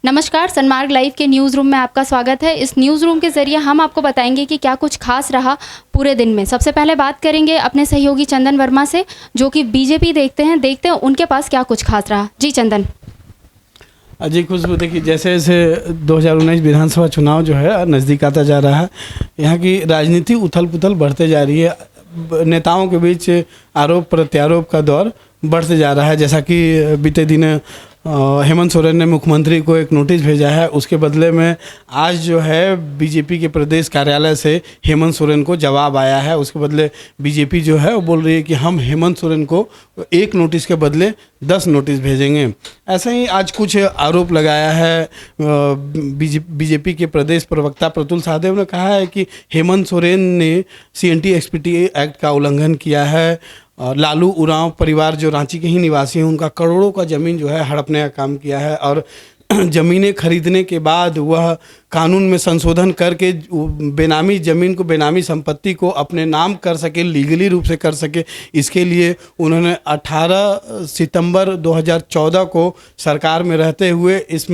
नमस्कार, सनमार्ग लाइव के news room में आपका स्वागत है। इस न्यूज़ रूम के ज़रिए हम आपको बताएंगे कि क्या कुछ खास रहा पूरे दिन में। सबसे पहले बात करेंगे अपने सहयोगी चंदन वर्मा से, जो कि बीजेपी देखते हैं उनके पास क्या कुछ खास रहा। जी चंदन। जी खुशबू, देखिए जैसे जैसे 2019 विधानसभा चुनाव जो है नज़दीक आता जा रहा है, यहाँ की राजनीति उथल पुथल बढ़ते जा रही है। नेताओं के बीच आरोप प्रत्यारोप का दौर बढ़ते जा रहा है। जैसा कि बीते दिन हेमंत सोरेन ने मुख्यमंत्री को एक नोटिस भेजा है, उसके बदले में आज जो है बीजेपी के प्रदेश कार्यालय से हेमंत सोरेन को जवाब आया है। उसके बदले बीजेपी जो है वो बोल रही है कि हम हेमंत सोरेन को एक नोटिस के बदले 10 नोटिस भेजेंगे। ऐसे ही आज कुछ आरोप लगाया है। बीजेपी के प्रदेश प्रवक्ता प्रतुल सहदेव ने कहा है कि हेमंत सोरेन ने CNT XPT एक्ट का उल्लंघन किया है। और लालू उरांव परिवार जो रांची के ही निवासी हैं, उनका करोड़ों का ज़मीन जो है हड़पने का काम किया है और ज़मीनें खरीदने के बाद वह कानून में संशोधन करके बेनामी ज़मीन को, बेनामी संपत्ति को अपने नाम कर सके, लीगली रूप से कर सके। इसके लिए उन्होंने 18 सितंबर 2014 को सरकार में रहते हुए इस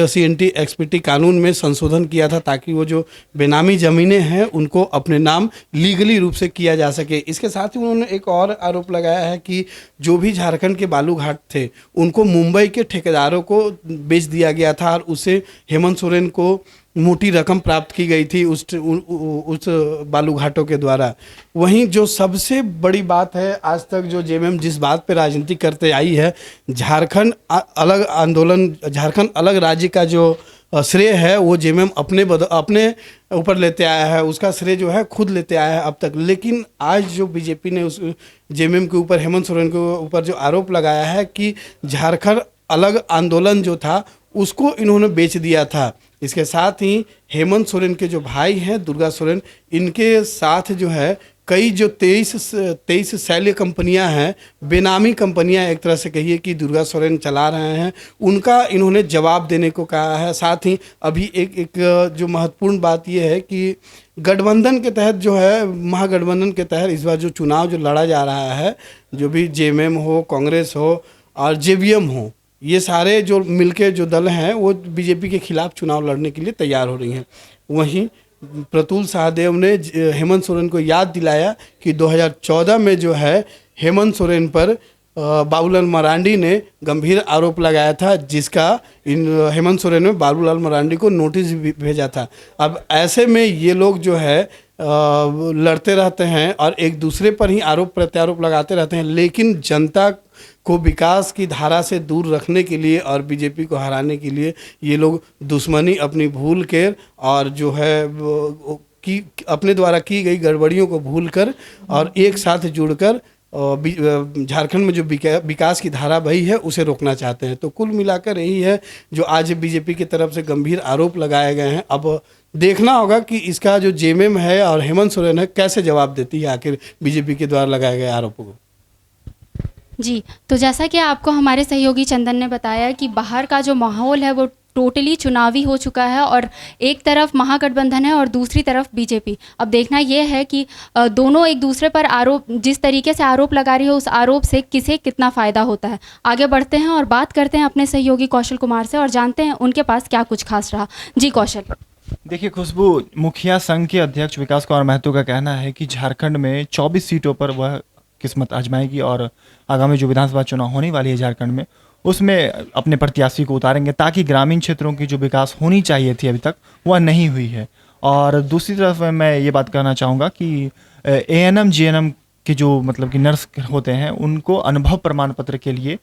CNT XPT कानून में संशोधन किया था, ताकि वो जो बेनामी ज़मीनें हैं उनको अपने नाम लीगली रूप से किया जा सके। इसके साथ ही उन्होंने एक और आरोप लगाया है कि जो भी झारखंड के बालू घाट थे उनको मुंबई के ठेकेदारों को बेच दिया गया था और उससे हेमंत सोरेन को मोटी रकम प्राप्त की गई थी उस बालू घाटों के द्वारा। वहीं जो सबसे बड़ी बात है, आज तक जो JMM जिस बात पे राजनीति करते आई है, झारखंड अलग आंदोलन, झारखंड अलग राज्य का जो श्रेय है वो JMM अपने ऊपर लेते आया है, उसका श्रेय जो है खुद लेते आया है अब तक। लेकिन आज जो बीजेपी ने उस JMM के ऊपर, हेमंत सोरेन के ऊपर जो आरोप लगाया है कि झारखंड अलग आंदोलन जो था उसको इन्होंने बेच दिया था। इसके साथ ही हेमंत सोरेन के जो भाई हैं दुर्गा सोरेन, इनके साथ जो है कई जो 23 शैल्य कंपनियां हैं, बेनामी कंपनियां एक तरह से कहिए कि दुर्गा सोरेन चला रहे हैं, उनका इन्होंने जवाब देने को कहा है। साथ ही अभी एक जो महत्वपूर्ण बात यह है कि गठबंधन के तहत जो है, महागठबंधन के तहत इस बार जो चुनाव जो लड़ा जा रहा है, जो भी JMM हो, कांग्रेस हो और JVM हो, ये सारे जो मिलके जो दल हैं वो बीजेपी के खिलाफ चुनाव लड़ने के लिए तैयार हो रही हैं। वहीं प्रतुल सहदेव ने हेमंत सोरेन को याद दिलाया कि 2014 में जो है हेमंत सोरेन पर बाबूलाल मरांडी ने गंभीर आरोप लगाया था, जिसका हेमंत सोरेन ने बाबूलाल मरांडी को नोटिस भी भेजा था। अब ऐसे में ये लोग जो है लड़ते रहते हैं और एक दूसरे पर ही आरोप प्रत्यारोप लगाते रहते हैं, लेकिन जनता को विकास की धारा से दूर रखने के लिए और बीजेपी को हराने के लिए ये लोग दुश्मनी अपनी भूल कर और जो है कि अपने द्वारा की गई गड़बड़ियों को भूल कर और एक साथ जुड़कर झारखंड में जो विकास की धारा बही है उसे रोकना चाहते हैं। तो कुल मिलाकर यही है जो आज बीजेपी की तरफ से गंभीर आरोप लगाए गए हैं। अब देखना होगा कि इसका जो JMM है और हेमंत सोरेन है कैसे जवाब देती है आखिर बीजेपी के द्वारा लगाए गए आरोपों को। जी, तो जैसा कि आपको हमारे सहयोगी चंदन ने बताया कि बाहर का जो माहौल है वो टोटली चुनावी हो चुका है और एक तरफ महागठबंधन है और दूसरी तरफ बीजेपी। अब देखना यह है कि दोनों एक दूसरे पर जिस तरीके से आरोप लगा रही है, उस आरोप से किसे कितना फ़ायदा होता है। आगे बढ़ते हैं और बात करते हैं अपने सहयोगी कौशल कुमार से और जानते हैं उनके पास क्या कुछ खास रहा। जी कौशल। देखिए खुशबू, मुखिया संघ के अध्यक्ष विकास कुमार महतो का कहना है कि झारखंड में 24 सीटों पर वह किस्मत आजमाएगी और आगामी जो विधानसभा चुनाव होने वाली है झारखंड में, उसमें अपने प्रत्याशी को उतारेंगे, ताकि ग्रामीण क्षेत्रों की जो विकास होनी चाहिए थी अभी तक वह नहीं हुई है। और दूसरी तरफ मैं ये बात कहना चाहूँगा कि ANM GNM के जो मतलब कि नर्स होते हैं, उनको अनुभव प्रमाण पत्र के लिए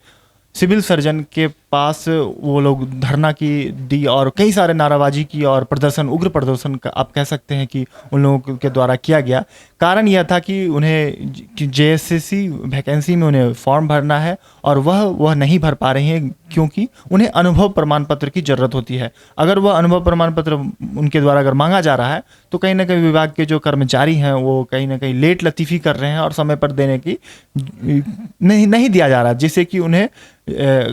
सिविल सर्जन के पास वो लोग धरना दी और कई सारे नाराबाजी की और प्रदर्शन, उग्र प्रदर्शन आप कह सकते हैं कि उन लोगों के द्वारा किया गया। कारण यह था कि उन्हें JSSC वैकेंसी में उन्हें फॉर्म भरना है और वह नहीं भर पा रहे हैं, क्योंकि उन्हें अनुभव प्रमाण पत्र की ज़रूरत होती है। अगर वह अनुभव प्रमाण पत्र उनके द्वारा अगर मांगा जा रहा है तो कहीं ना कहीं विभाग के जो कर्मचारी हैं वो कहीं ना कहीं लेट लतीफ़ी कर रहे हैं और समय पर देने की नहीं दिया जा रहा, जिससे कि उन्हें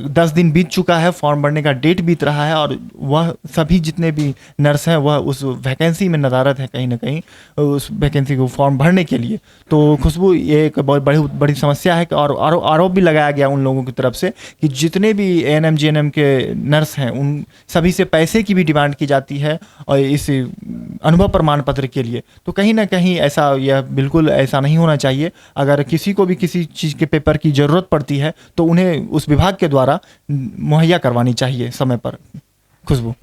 10 दिन बीत चुका है, फॉर्म भरने का डेट बीत रहा है और वह सभी जितने भी नर्स हैं वह उस वैकेंसी में नदारत है कहीं ना कहीं उस वैकेंसी को फॉर्म भरने के लिए। तो खुशबू, ये एक बहुत बड़ी बड़ी समस्या है और आरोप भी लगाया गया उन लोगों की तरफ से कि जितने भी ANM GNM के नर्स हैं उन सभी से पैसे की भी डिमांड की जाती है और इस अनुभव प्रमाण पत्र के लिए। तो कहीं ना कहीं ऐसा, यह बिल्कुल ऐसा नहीं होना चाहिए। अगर किसी को भी किसी चीज़ के पेपर की ज़रूरत पड़ती है तो उन्हें उस विभाग के द्वारा मुहैया करवानी चाहिए समय पर। खुशबू,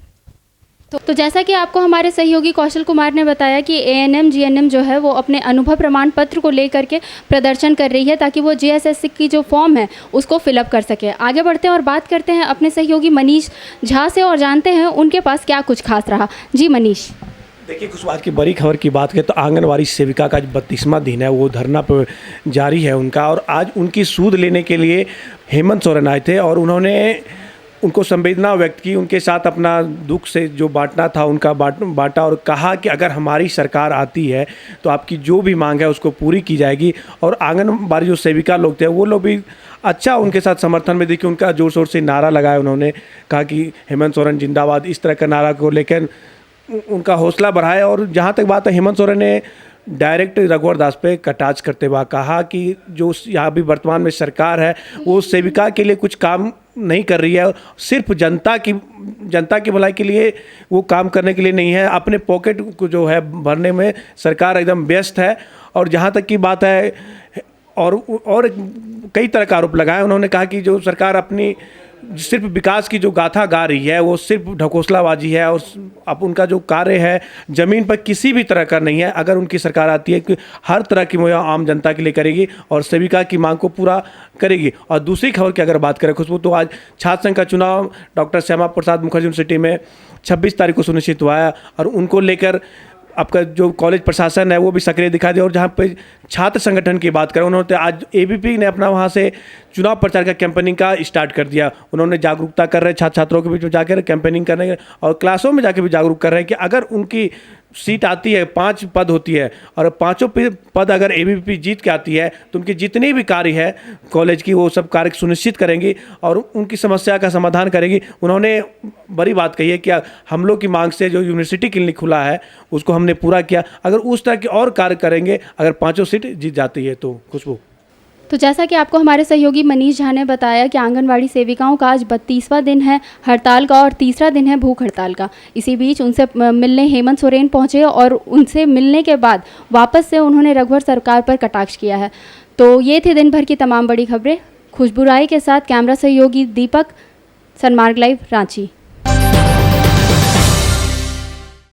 तो जैसा कि आपको हमारे सहयोगी कौशल कुमार ने बताया कि ANM GNM जो है वो अपने अनुभव प्रमाण पत्र को लेकर के प्रदर्शन कर रही है ताकि वो JSS की जो फॉर्म है उसको फिलअप कर सके। आगे बढ़ते हैं और बात करते हैं अपने सहयोगी मनीष झा से और जानते हैं उनके पास क्या कुछ खास रहा। जी मनीष। देखिए खुशबू, आज की बड़ी खबर की बात करें तो आंगनवाड़ी सेविका का 32वां दिन है, वो धरना पर जारी है उनका। और आज उनकी सूद लेने के लिए हेमंत सोरेन आए थे और उन्होंने उनको संवेदना व्यक्त की, उनके साथ अपना दुख से जो बांटना था उनका बांटा और कहा कि अगर हमारी सरकार आती है तो आपकी जो भी मांग है उसको पूरी की जाएगी। और आंगनबाड़ी जो सेविका लोग थे वो लोग भी अच्छा उनके साथ समर्थन में, देखिए उनका जोर शोर से नारा लगाया, उन्होंने कहा कि हेमंत सोरेन जिंदाबाद, इस तरह का नारा को लेकर उनका हौसला बढ़ाया। और जहाँ तक बात है, हेमंत सोरेन ने डायरेक्ट रघुवर दास पे कटाक्ष करते हुए कहा कि जो यहाँ भी वर्तमान में सरकार है वो सेविका के लिए कुछ काम नहीं कर रही है, सिर्फ जनता की भलाई के लिए वो काम करने के लिए नहीं है, अपने पॉकेट को जो है भरने में सरकार एकदम व्यस्त है। और जहाँ तक की बात है और कई तरह का आरोप लगाया, उन्होंने कहा कि जो सरकार अपनी सिर्फ विकास की जो गाथा गा रही है वो सिर्फ ढकोसलाबाजी है और अब उनका जो कार्य है ज़मीन पर किसी भी तरह का नहीं है। अगर उनकी सरकार आती है कि हर तरह की मुहैया आम जनता के लिए करेगी और सेविका की मांग को पूरा करेगी। और दूसरी खबर की अगर बात करें खुशबू, तो आज छात्र संघ का चुनाव डॉक्टर श्यामा प्रसाद मुखर्जी यूनिवर्सिटी में 26 तारीख को सुनिश्चित हुआ है और उनको लेकर आपका जो कॉलेज प्रशासन है वो भी सक्रिय दिखा दिया। और जहाँ पे छात्र संगठन की बात करें, उन्होंने आज ABP ने अपना वहाँ से चुनाव प्रचार का कैंपेनिंग का स्टार्ट कर दिया। उन्होंने जागरूकता कर रहे छात्रों के बीच में जाकर कैंपेनिंग करने और क्लासों में जाकर भी जागरूक कर रहे हैं कि अगर उनकी सीट आती है, 5 पद होती है और 5 पद अगर ABP जीत के आती है तो उनकी जितनी भी कार्य है कॉलेज की वो सब कार्य सुनिश्चित करेंगी और उनकी समस्या का समाधान करेगी। उन्होंने बड़ी बात कही है कि हम लोग की मांग से जो यूनिवर्सिटी क्लिनिक खुला है उसको हमने पूरा किया, अगर उस तरह के और कार्य करेंगे अगर 5 सीट जीत जाती है तो। खुशबू, तो जैसा कि आपको हमारे सहयोगी मनीष झा ने बताया कि आंगनवाड़ी सेविकाओं का आज 32वां दिन है हड़ताल का और तीसरा दिन है भूख हड़ताल का। इसी बीच उनसे मिलने हेमंत सोरेन पहुंचे और उनसे मिलने के बाद वापस से उन्होंने रघुवर सरकार पर कटाक्ष किया है। तो ये थे दिन भर की तमाम बड़ी खबरें। खुशबू राय के साथ कैमरा सहयोगी दीपक, सनमार्ग लाइव, रांची।